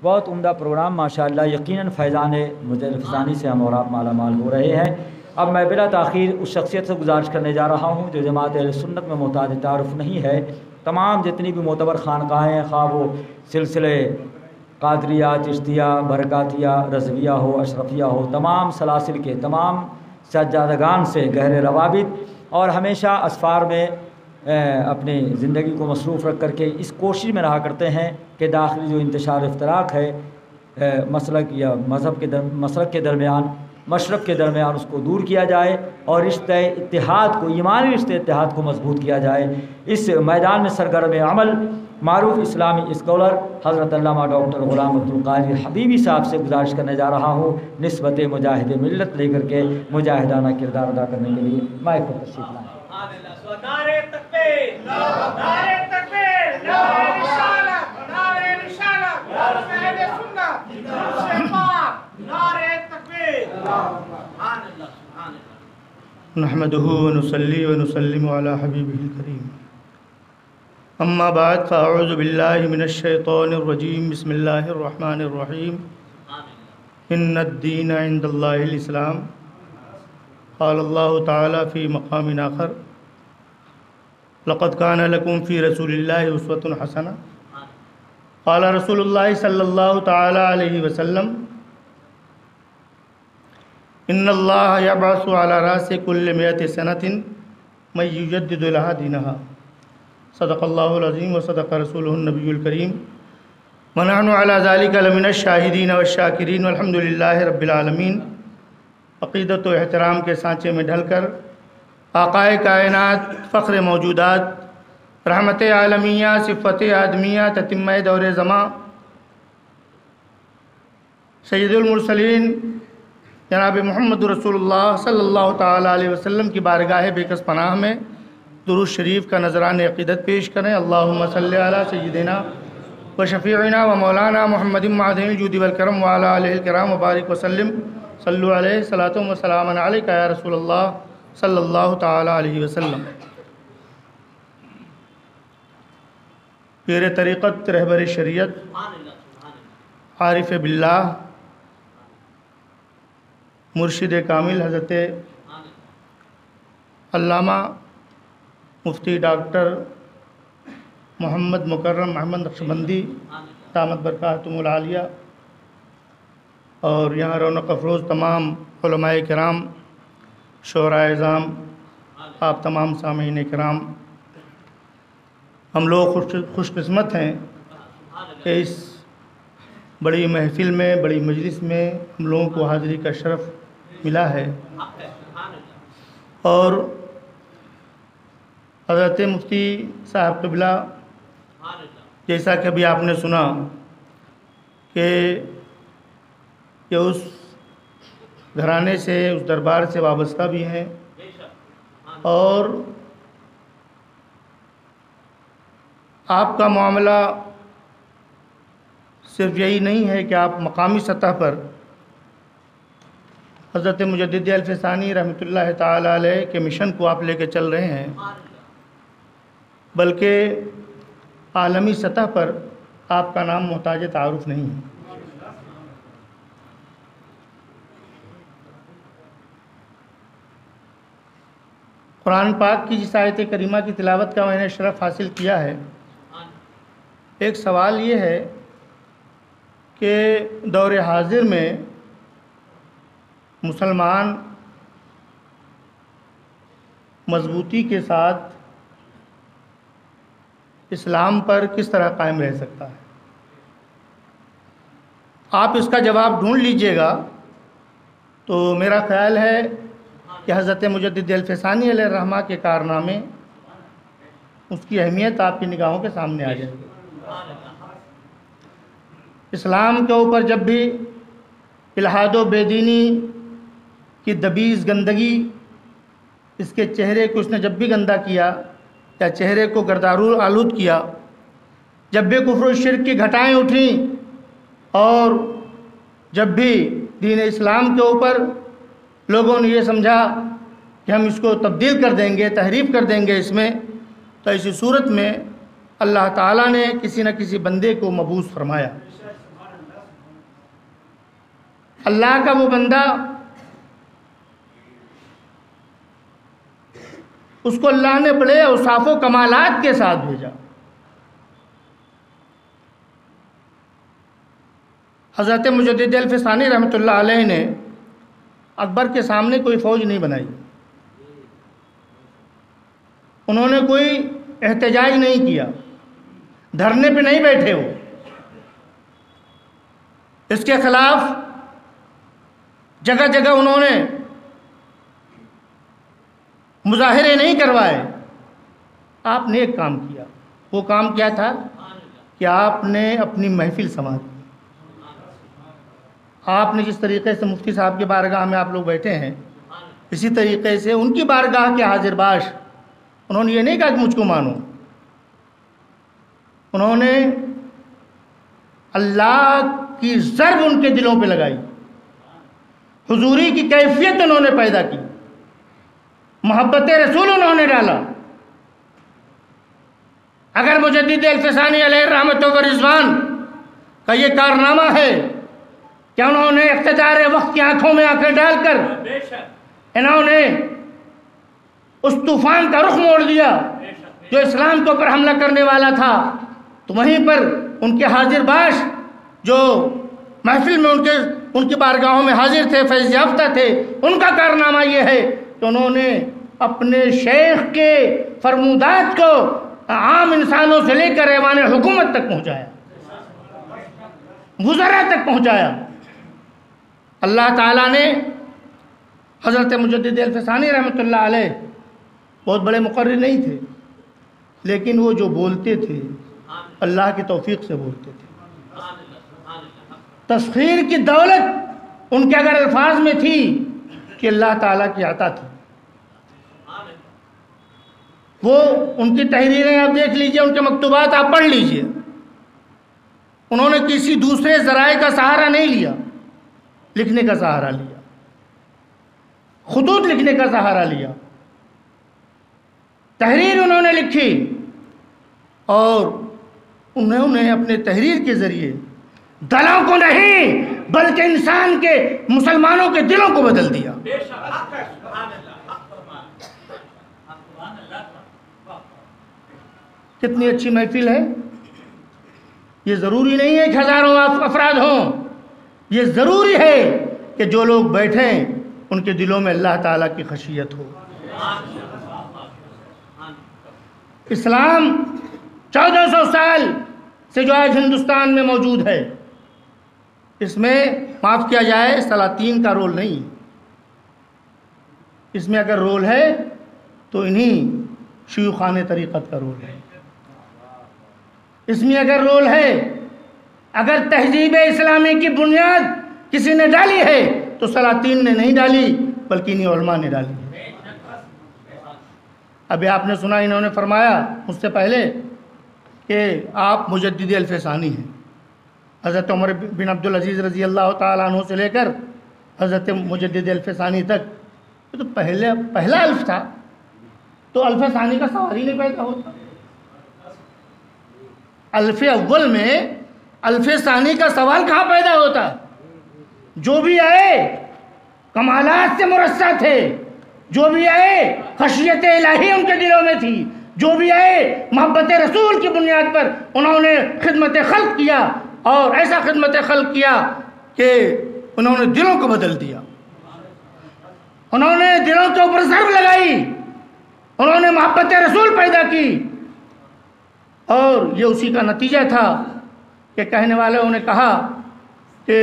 بہت عمدہ پروگرام ماشاءاللہ، یقیناً فیضان مجاہد الفسانی سے ہم اور آپ مالا مال ہو رہے ہیں۔ اب میں بلا تاخیر اس شخصیت سے گزارش کرنے جا رہا ہوں جو جماعت اہل سنت میں محتاج تعارف نہیں ہے۔ تمام جتنی بھی معتبر خانقاہیں ہیں، خواہ وہ سلسلے قادریہ، چشتیہ، برکاتیہ، رضویہ ہو، اشرفیہ ہو، تمام سلاسل کے تمام سجادگان سے گہرے روابط، اور ہمیشہ اسفار میں اپنی زندگی کو مصروف رکھ کر کے اس کوشش میں رہا کرتے ہیں کہ داخلی جو انتشار افتراق ہے مسلک یا مذہب کے مسلک کے درمیان، مشرق کے درمیان، اس کو دور کیا جائے اور رشتہ اتحاد کو، ایمانی رشتہ اتحاد کو مضبوط کیا جائے۔ اس میدان میں سرگرم عمل معروف اسلامی اسکالر حضرت علامہ ڈاکٹر غلام عبد القادر حبیبی صاحب سے گزارش کرنے جا رہا ہوں نسبت مجاہد ملت لے کر کے مجاہدانہ کردار ادا کرنے کے لیے مائک پر تشریف لائیں۔ نعرے تکبیر، نعرے تکبیر، نعرے رسالت، نعرے رسالت، نعرے سنت، نعرے تکبیر، سبحان اللہ، سبحان اللہ۔ نحمده ونصلي ونسلم على حبيبه الكريم، اما بعد فاعوذ بالله من الشيطان الرجيم، بسم الله الرحمن الرحيم، ان الدين عند الله الاسلام، قال الله تعالى في مقام آخر لقد كان لكم في رسول الله اسوة حسنة، قال رسول الله صلى الله تعالى عليه وسلم ان الله يبعث على رأس كل 100 سنة من يجدد لها دينها، صدق الله العظيم وصدق رسوله النبي الكريم، ونحن على ذلك لمن الشاهدين والشاكرين والحمد لله رب العالمين۔ عقیدت و احترام کے سانچے میں ڈھل کر آقائے کائنات، فخر موجودات، رحمت عالمیہ، صفت آدمیہ، تتمہ دور زماں، سید المرسلین جناب محمد رسول اللہ صلی اللہ تعالیٰ علیہ وسلم کی بارگاہ بے کس پناہ میں درود شریف کا نذران عقیدت پیش کریں۔ اللہم صلی علی سیدنا و شفیعنا و مولانا محمد معدن الجود والکرم وعلی آلہ الکرام وبارک وسلم، صلو علیہ صلاۃ و سلام علیک یا رسول اللہ صلی اللہ تعالیٰ علیہ وسلم۔ پیر طریقت، رہبر شریعت، عارف باللہ، مرشد کامل حضرت علامہ مفتی ڈاکٹر محمد مکرم احمد نقشبندی دامت برکاتہم العالیہ، اور یہاں رونق افروز تمام علماء کرام، شعراء اعظام، آپ تمام سامعین کرام، ہم لوگ خوش قسمت ہیں کہ اس بڑی محفل میں، بڑی مجلس میں ہم لوگوں کو حاضری کا شرف ملا ہے، اور حضرت مفتی صاحب قبلہ جیسا کہ ابھی آپ نے سنا کہ یہ اس گھرانے سے، اس دربار سے وابستہ بھی ہیں، اور آپ کا معاملہ صرف یہی نہیں ہے کہ آپ مقامی سطح پر حضرت مجدد الفسانی رحمۃ اللہ تعالیٰ علیہ کے مشن کو آپ لے کے چل رہے ہیں، بلکہ عالمی سطح پر آپ کا نام محتاج تعارف نہیں ہے۔ قرآن پاک کی جس آیت کریمہ کی تلاوت کا میں نے شرف حاصل کیا ہے، ایک سوال یہ ہے کہ دور حاضر میں مسلمان مضبوطی کے ساتھ اسلام پر کس طرح قائم رہ سکتا ہے؟ آپ اس کا جواب ڈھونڈ لیجئے گا تو میرا خیال ہے کہ حضرت مجدد الفسانی علیہ الرحمہ کے کارنامے، اس کی اہمیت آپ کی نگاہوں کے سامنے آ جائے گی۔ اسلام کے اوپر جب بھی الحاد و بے دینی کی دبیز گندگی، اس کے چہرے کو اس نے جب بھی گندہ کیا یا چہرے کو گردارو آلود کیا، جب بھی کفر و شرک کی گھٹائیں اٹھیں، اور جب بھی دین اسلام کے اوپر لوگوں نے یہ سمجھا کہ ہم اس کو تبدیل کر دیں گے، تحریف کر دیں گے اس میں، تو اسی صورت میں اللہ تعالیٰ نے کسی نہ کسی بندے کو مبعوث فرمایا۔ اللہ کا وہ بندہ، اس کو اللہ نے بڑے اوصاف و کمالات کے ساتھ بھیجا۔ حضرت مجدد الفسانی رحمۃ اللہ علیہ نے اکبر کے سامنے کوئی فوج نہیں بنائی، انہوں نے کوئی احتجاج نہیں کیا، دھرنے پہ نہیں بیٹھے، وہ اس کے خلاف جگہ جگہ انہوں نے مظاہرے نہیں کروائے۔ آپ نے ایک کام کیا، وہ کام کیا تھا کہ آپ نے اپنی محفل سنواری۔ آپ نے جس طریقے سے مفتی صاحب کی بارگاہ میں آپ لوگ بیٹھے ہیں، اسی طریقے سے ان کی بارگاہ کے حاضر باش، انہوں نے یہ نہیں کہا کہ مجھ کو مانو، انہوں نے اللہ کی ضرب ان کے دلوں پہ لگائی، حضوری کی کیفیت انہوں نے پیدا کی، محبت رسول انہوں نے ڈالا۔ اگر مجدد الفسانی علیہ رحمت و رضوان کا یہ کارنامہ ہے کہ انہوں نے اقتدار وقت کی آنکھوں میں آنکھیں ڈال کر انہوں نے اس طوفان کا رخ موڑ دیا جو اسلام کے اوپر حملہ کرنے والا تھا، تو وہیں پر ان کے حاضر باش جو محفل میں ان کی بارگاہوں میں حاضر تھے، فیض یافتہ تھے، ان کا کارنامہ یہ ہے کہ انہوں نے اپنے شیخ کے فرمودات کو عام انسانوں سے لے کر ایوان حکومت تک پہنچایا، وزراء تک پہنچایا۔ اللہ تعالیٰ نے حضرت مجدد الفسانی رحمۃ اللہ علیہ بہت بڑے مقرر نہیں تھے، لیکن وہ جو بولتے تھے اللہ کی توفیق سے بولتے تھے۔ تسخیر کی دولت ان کے اگر الفاظ میں تھی کہ اللہ تعالیٰ کی عطا تھی، وہ ان کی تحریریں آپ دیکھ لیجئے، ان کے مکتوبات آپ پڑھ لیجئے، انہوں نے کسی دوسرے ذرائع کا سہارا نہیں لیا، لکھنے کا سہارا لیا، خطوط لکھنے کا سہارا لیا، تحریر انہوں نے لکھی، اور انہوں نے اپنے تحریر کے ذریعے دلوں کو نہیں بلکہ انسان کے، مسلمانوں کے دلوں کو بدل دیا۔ کتنی اچھی محفل ہے۔ یہ ضروری نہیں ہے کہ ہزاروں افراد ہوں، یہ ضروری ہے کہ جو لوگ بیٹھیں ان کے دلوں میں اللہ تعالیٰ کی خشیت ہو۔ اسلام 1400 سال سے جو آج ہندوستان میں موجود ہے، اس میں معاف کیا جائے سلاطین کا رول نہیں، اس میں اگر رول ہے تو انہی شیوخان طریقت کا رول ہے، اس میں اگر رول ہے، اگر تہذیب اسلامی کی بنیاد کسی نے ڈالی ہے تو سلاطین نے نہیں ڈالی بلکہ انہی علماء نے ڈالی ہے۔ ابھی آپ نے سنا انہوں نے فرمایا مجھ سے پہلے کہ آپ مجدد الفسانی ہیں، حضرت عمر بن عبدالعزیز رضی اللہ تعالیٰ عنہ سے لے کر حضرت مجدد الفسانی تک، یہ تو پہلا الف تھا، تو الف ثانی کا سوال ہی نہیں پیدا ہوتا۔ الف اول میں الف ثانی کا سوال کہاں پیدا ہوتا؟ جو بھی آئے کمالات سے مرصع تھے، جو بھی آئے خشیت الہی ان کے دلوں میں تھی، جو بھی آئے محبت رسول کی بنیاد پر انہوں نے خدمت خلق کیا، اور ایسا خدمت خلق کیا کہ انہوں نے دلوں کو بدل دیا، انہوں نے دلوں کے اوپر ضرب لگائی، انہوں نے محبت رسول پیدا کی، اور یہ اسی کا نتیجہ تھا کہ کہنے والوں نے کہا کہ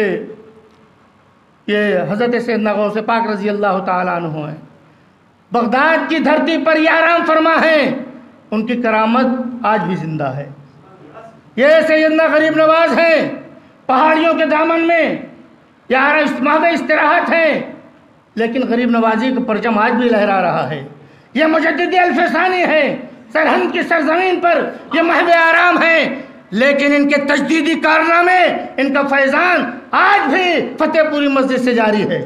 یہ حضرت سیدنا غوث پاک رضی اللہ تعالیٰ عنہ ہیں، بغداد کی دھرتی پر یہ آرام فرما ہیں، ان کی کرامت آج بھی زندہ ہے۔ یہ سیدنا غریب نواز ہیں، پہاڑیوں کے دامن میں یہ محو استراحت ہیں، لیکن غریب نوازی کا پرچم آج بھی لہرا رہا ہے۔ یہ مجدد الفسانی ہیں، سرہند کی سرزمین پر یہ محو آرام ہیں، لیکن ان کے تجدیدی کارنامے، ان کا فیضان آج بھی فتح پوری مسجد سے جاری ہے۔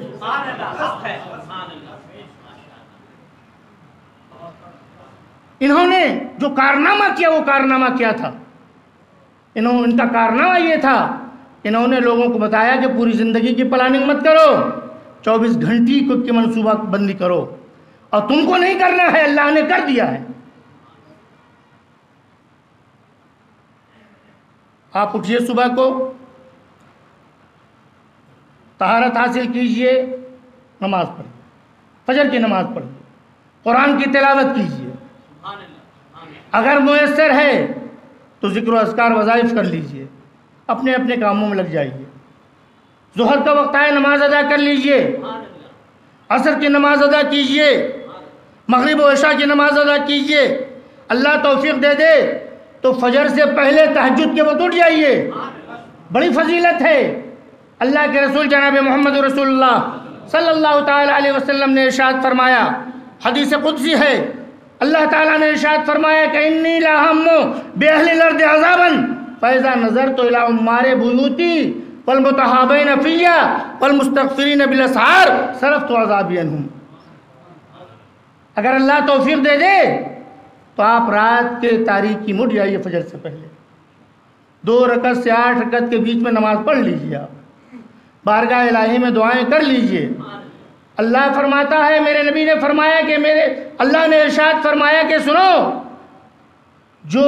انہوں نے جو کارنامہ کیا وہ کارنامہ کیا تھا؟ ان کا کارنامہ یہ تھا انہوں نے لوگوں کو بتایا کہ پوری زندگی کی پلاننگ مت کرو، 24 گھنٹے کی منصوبہ بندی کرو، اور تم کو نہیں کرنا ہے، اللہ نے کر دیا ہے۔ آپ اٹھیے صبح کو، طہارت حاصل کیجئے، نماز پڑھیے، فجر کی نماز پڑھیے، قرآن کی تلاوت کیجئے، اگر میسر ہے تو ذکر و اذکار وظائف کر لیجئے، اپنے اپنے کاموں میں لگ جائیے۔ ظہر کا وقت آئے نماز ادا کر لیجئے، عصر کی نماز ادا کیجئے، مغرب و عشاء کی نماز ادا کیجئے۔ اللہ توفیق دے دے تو فجر سے پہلے تہجد کے وقت اٹھ جائیے، بڑی فضیلت ہے۔ اللہ کے رسول جناب محمد رسول اللہ صلی اللہ تعالی علیہ وسلم نے ارشاد فرمایا، حدیث قدسی ہے، اللہ تعالیٰ نے ارشاد فرمایا کہ انی لاہم بأہل الارض عذابا فاذا نظرت الى عمار بیوتی والمتحابین فیہ والمستغفرین بالاسحار صرفت عذابی عنہم۔ اگر اللہ توفیق دے دے تو آپ رات کے تاریکی میں اٹھ جائیے فجر سے پہلے، 2 رکعت سے 8 رکعت کے بیچ میں نماز پڑھ لیجیے، آپ بارگاہ الہی میں دعائیں کر لیجئے۔ اللہ فرماتا ہے، میرے نبی نے فرمایا کہ اللہ نے ارشاد فرمایا کہ سنو، جو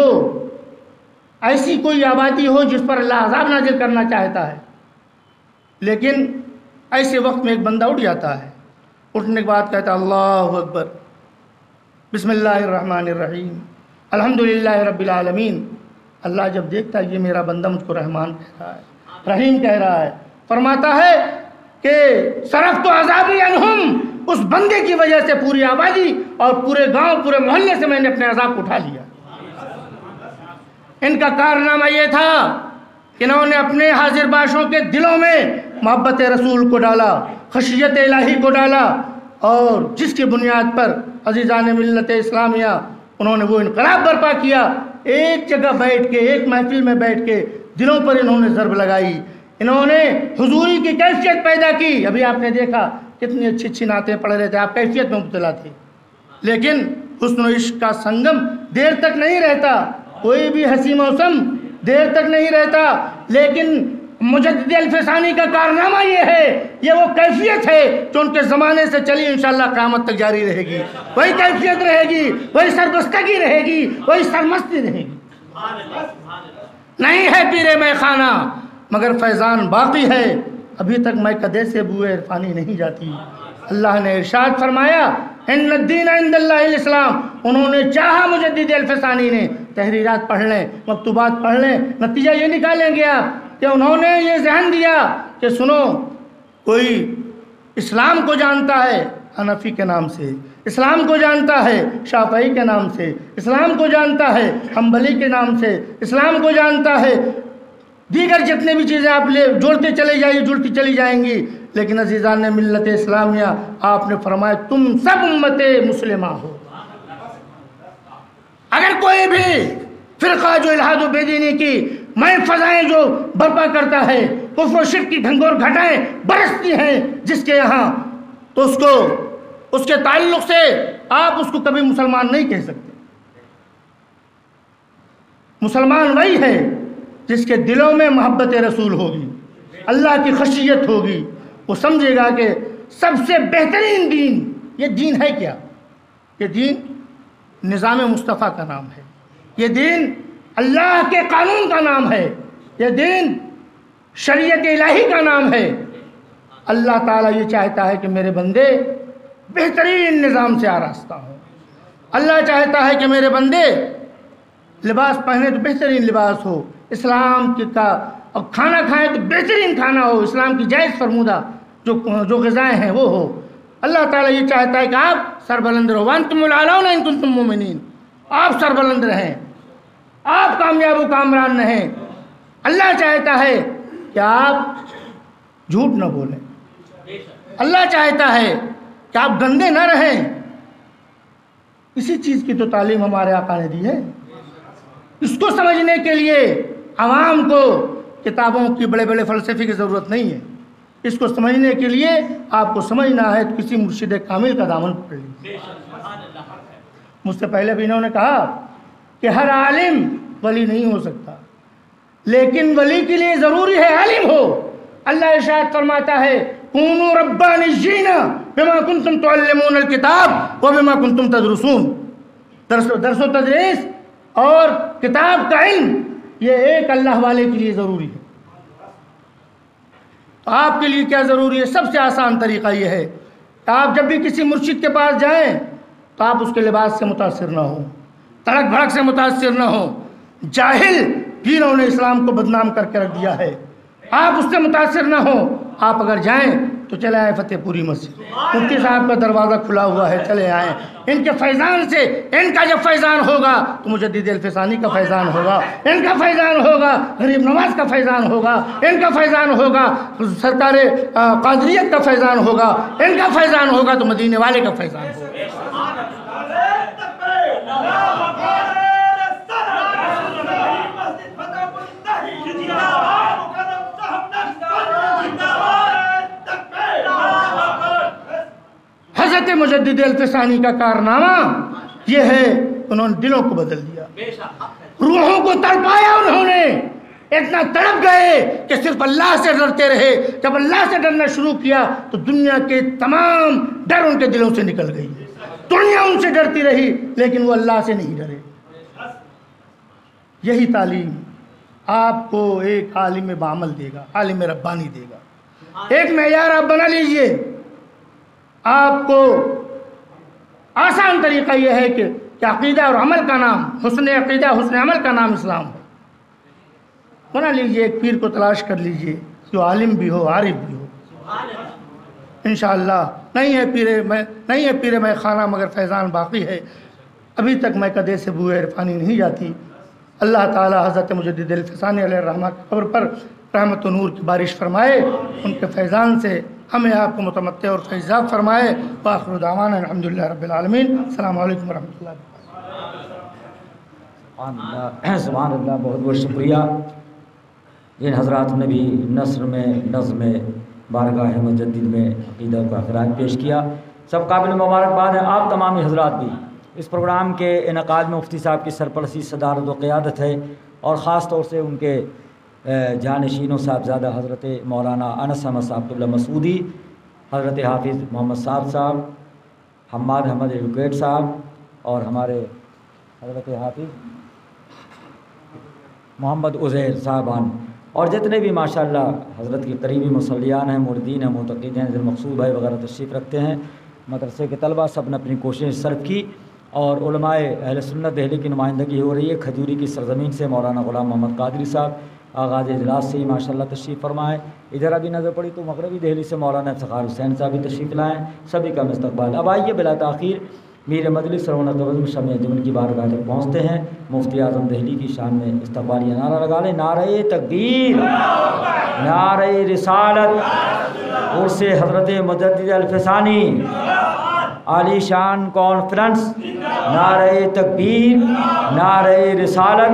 ایسی کوئی آبادی ہو جس پر اللہ عذاب نازل کرنا چاہتا ہے، لیکن ایسے وقت میں ایک بندہ اٹھ جاتا ہے، اٹھنے کے بعد کہتا ہے اللہ اکبر، بسم اللہ الرحمن الرحیم، الحمدللہ رب العالمین۔ اللہ جب دیکھتا ہے یہ میرا بندہ مجھ کو رحمان کہہ رہا ہے، رحیم کہہ رہا ہے، فرماتا ہے کہ صرفت عذابی عنہم، اس بندے کی وجہ سے پوری آبادی اور پورے گاؤں پورے محلے سے میں نے اپنے عذاب کو اٹھا لیا۔ ان کا کارنامہ یہ تھا کہ انہوں نے اپنے حاضر باشوں کے دلوں میں محبت رسول کو ڈالا، خشیت الہی کو ڈالا، اور جس کی بنیاد پر عزیزان ملت اسلامیہ انہوں نے وہ انقلاب برپا کیا۔ ایک جگہ بیٹھ کے، ایک محفل میں بیٹھ کے دلوں پر انہوں نے ضرب لگائی، انہوں نے حضوری کی کیفیت پیدا کی۔ ابھی آپ نے دیکھا کتنی اچھی اچھی نعتیں پڑھ رہے تھے، آپ کیفیت میں مبتلا تھے، لیکن حسن و عشق کا سنگم دیر تک نہیں رہتا، کوئی بھی حسین موسم دیر تک نہیں رہتا، لیکن مجدد الفسانی کا کارنامہ یہ ہے، یہ وہ کیفیت ہے جو ان کے زمانے سے چلی انشاءاللہ قیامت تک جاری رہے گی، وہی کیفیت رہے گی، وہی سربستگی رہے گی، وہی سرمستی رہے گی۔ نہیں ہے پیر میں خانہ مگر فیضان باقی ہے، ابھی تک میں کدے سے بوئے عرفانی نہیں جاتی۔ اللہ نے ارشاد فرمایا ان الدین عند اللہ الاسلام، انہوں نے چاہا مجدد الفسانی نے، تحریرات پڑھ لیں، مکتوبات پڑھ لیں، نتیجہ یہ نکالیں گے آپ کہ انہوں نے یہ ذہن دیا کہ سنو، کوئی اسلام کو جانتا ہے حنفی کے نام سے، اسلام کو جانتا ہے شافعی کے نام سے، اسلام کو جانتا ہے حنبلی کے نام سے، اسلام کو جانتا ہے دیگر جتنے بھی چیزیں آپ جوڑتے چلے جائیے، جڑتی چلی جائیں گی، لیکن عزیزان ملت اسلامیہ آپ نے فرمایا تم سب امت مسلمہ ہو۔ اگر کوئی بھی فرقہ جو الحاد و بے دینی کی میں فضائیں جو برپا کرتا ہے، کفر و شرک کی گھنگور گھٹائیں برستی ہیں جس کے یہاں، تو اس کے تعلق سے آپ اس کو کبھی مسلمان نہیں کہہ سکتے۔ مسلمان وہی ہے جس کے دلوں میں محبت رسول ہوگی، اللہ کی خشیت ہوگی، وہ سمجھے گا کہ سب سے بہترین دین، یہ دین ہے کیا؟ یہ دین نظام مصطفیٰ کا نام ہے، یہ دین اللہ کے قانون کا نام ہے، یہ دین شریعت الہی کا نام ہے۔ اللہ تعالیٰ یہ چاہتا ہے کہ میرے بندے بہترین نظام سے آراستہ ہوں، اللہ چاہتا ہے کہ میرے بندے لباس پہنے تو بہترین لباس ہو، اسلام کا، اور کھانا کھائیں تو بہترین کھانا ہو، اسلام کی جائز فرمودہ جو غذائیں ہیں وہ ہو۔ اللہ تعالیٰ یہ چاہتا ہے کہ آپ سربلند رہو، وانتم الاعلون ان کنتم مومنین، آپ سربلند رہیں، آپ کامیاب و کامران رہیں۔ اللہ چاہتا ہے کہ آپ جھوٹ نہ بولیں، اللہ چاہتا ہے کہ آپ گندے نہ رہیں۔ اسی چیز کی تو تعلیم ہمارے آقا نے دی ہے۔ اس کو سمجھنے کے لیے عوام کو کتابوں کی بڑے بڑے فلسفے کی ضرورت نہیں ہے، اس کو سمجھنے کے لیے آپ کو سمجھنا ہے تو کسی مرشد کامل کا دامن پکڑ لیجیے۔ مجھ سے پہلے بھی انہوں نے کہا کہ ہر عالم ولی نہیں ہو سکتا، لیکن ولی کے لیے ضروری ہے عالم ہو. اللہ ارشاد فرماتا ہے کونوا ربانیین بما کنتم تعلمون الکتاب وبما کنتم تدرسون. درس و تدریس اور کتاب کا علم یہ ایک اللہ والے کے لیے ضروری ہے. تو آپ کے لیے کیا ضروری ہے؟ سب سے آسان طریقہ یہ ہے کہ آپ جب بھی کسی مرشد کے پاس جائیں تو آپ اس کے لباس سے متاثر نہ ہوں، تڑک بھڑک سے متاثر نہ ہوں. جاہل پیروں نے اسلام کو بدنام کر کے رکھ دیا ہے، آپ اس سے متاثر نہ ہوں. آپ اگر جائیں تو چلے آئیں فتح پوری مسجد، مفتی صاحب کا دروازہ کھلا ہوا ہے، چلے آئیں. ان کے فیضان سے، ان کا جب فیضان ہوگا تو مجدد الفسانی کا فیضان ہوگا، ان کا فیضان ہوگا غریب نواز کا فیضان ہوگا، ان کا فیضان ہوگا سرکار قادریت کا فیضان ہوگا، ان کا فیضان ہوگا تو مدینے والے کا فیضان ہوگا. حضرت مجدد الفسانی کا کارنامہ یہ ہے انہوں نے دلوں کو بدل دیا، روحوں کو تڑپایا. انہوں نے اتنا تڑپ گئے کہ صرف اللہ سے ڈرتے رہے. جب اللہ سے ڈرنا شروع کیا تو دنیا کے تمام ڈر ان کے دلوں سے نکل گئی. دنیا ان سے ڈرتی رہی لیکن وہ اللہ سے نہیں ڈرے. یہی تعلیم آپ کو ایک عالم بعمل دے گا، عالم ربانی دے گا. ایک معیار آپ بنا لیجئے. آپ کو آسان طریقہ یہ ہے کہ عقیدہ اور عمل کا نام، حسن عقیدہ حسن عمل کا نام اسلام ہو. بنا لیجئے، ایک پیر کو تلاش کر لیجئے جو عالم بھی ہو، عارف بھی ہو. انشاءاللہ نہیں ہے پیر میں خانہ مگر فیضان باقی ہے. ابھی تک میں کدے سے بوئے عرفانی نہیں جاتی. اللہ تعالی حضرت مجدد الفسانی علیہ الرحمہ کی قبر پر رحمت و نور کی بارش فرمائے، ان کے فیضان سے ہمیں آپ کو متمتع اور فیضاب فرمائے. وآخر دعوانا الحمدللہ رب العالمین. السلام علیکم ورحمۃ اللہ. سبحان اللہ. بہت بہت شکریہ. جن حضرات نے بھی نثر میں، نظم میں، بارگاہ مجدد میں عقیدہ کا خراج پیش کیا، سب قابل مبارکباد ہے. آپ تمامی حضرات بھی اس پروگرام کے انعقاد میں مفتی صاحب کی سرپرستی، صدارت و قیادت ہے، اور خاص طور سے ان کے جانشینوں صاحبزادہ حضرت مولانا انس احمد صاحب قبلہ مسعودی، حضرت حافظ محمد صاحب، حماد احمد ایڈوکیٹ صاحب، اور ہمارے حضرت حافظ محمد عزیر صاحبان، اور جتنے بھی ماشاءاللہ حضرت کے قریبی مصلیان ہیں، مردین ہیں، معتقدین ہیں، مقصود بھائی وغیرہ تشریف رکھتے ہیں. مدرسے کے طلبہ سب نے اپنی کوشش صرف کی، اور علماء اہل سنت دہلی کی نمائندگی ہو رہی ہے. کھجوری کی سرزمین سے مولانا غلام محمد قادری صاحب آغاز اجلاس سے ہی ماشاءاللہ تشریف فرمائے. ادھر ابھی نظر پڑی تو مغربی دہلی سے مولانا افتخار حسین صاحب بھی تشریف لائیں. سبھی کا مستقبل. اب آئیے بلا تاخیر میر مجلس رونق بزم شمع جمن کی بارگاہ تک پہنچتے ہیں. مفتی اعظم دہلی کی شان میں استقبالیہ نعرہ لگا لیں. نعرہ تکبیر، نعرہ رسالت، عرس حضرت مجدد الفسانی، عالی شان کانفرنس. نعرہ تکبیر، نعرہ رسالت.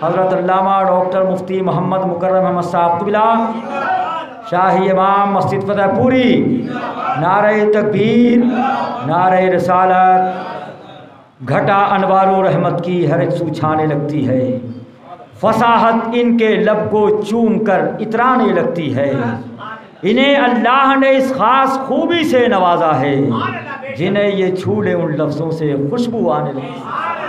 حضرت علامہ ڈاکٹر مفتی محمد مکرم احمد صاحب قبلہ، شاہی امام مسجد فتح پوری. نعرہ تکبیر، نعرہ رسالت. گھٹا انوار و رحمت کی ہر ایک سو چھانے لگتی ہے، فصاحت ان کے لب کو چوم کر اترانے لگتی ہے. انہیں اللہ نے اس خاص خوبی سے نوازا ہے، جنہیں یہ چھو لے ان لفظوں سے خوشبو آنے لگتی ہے.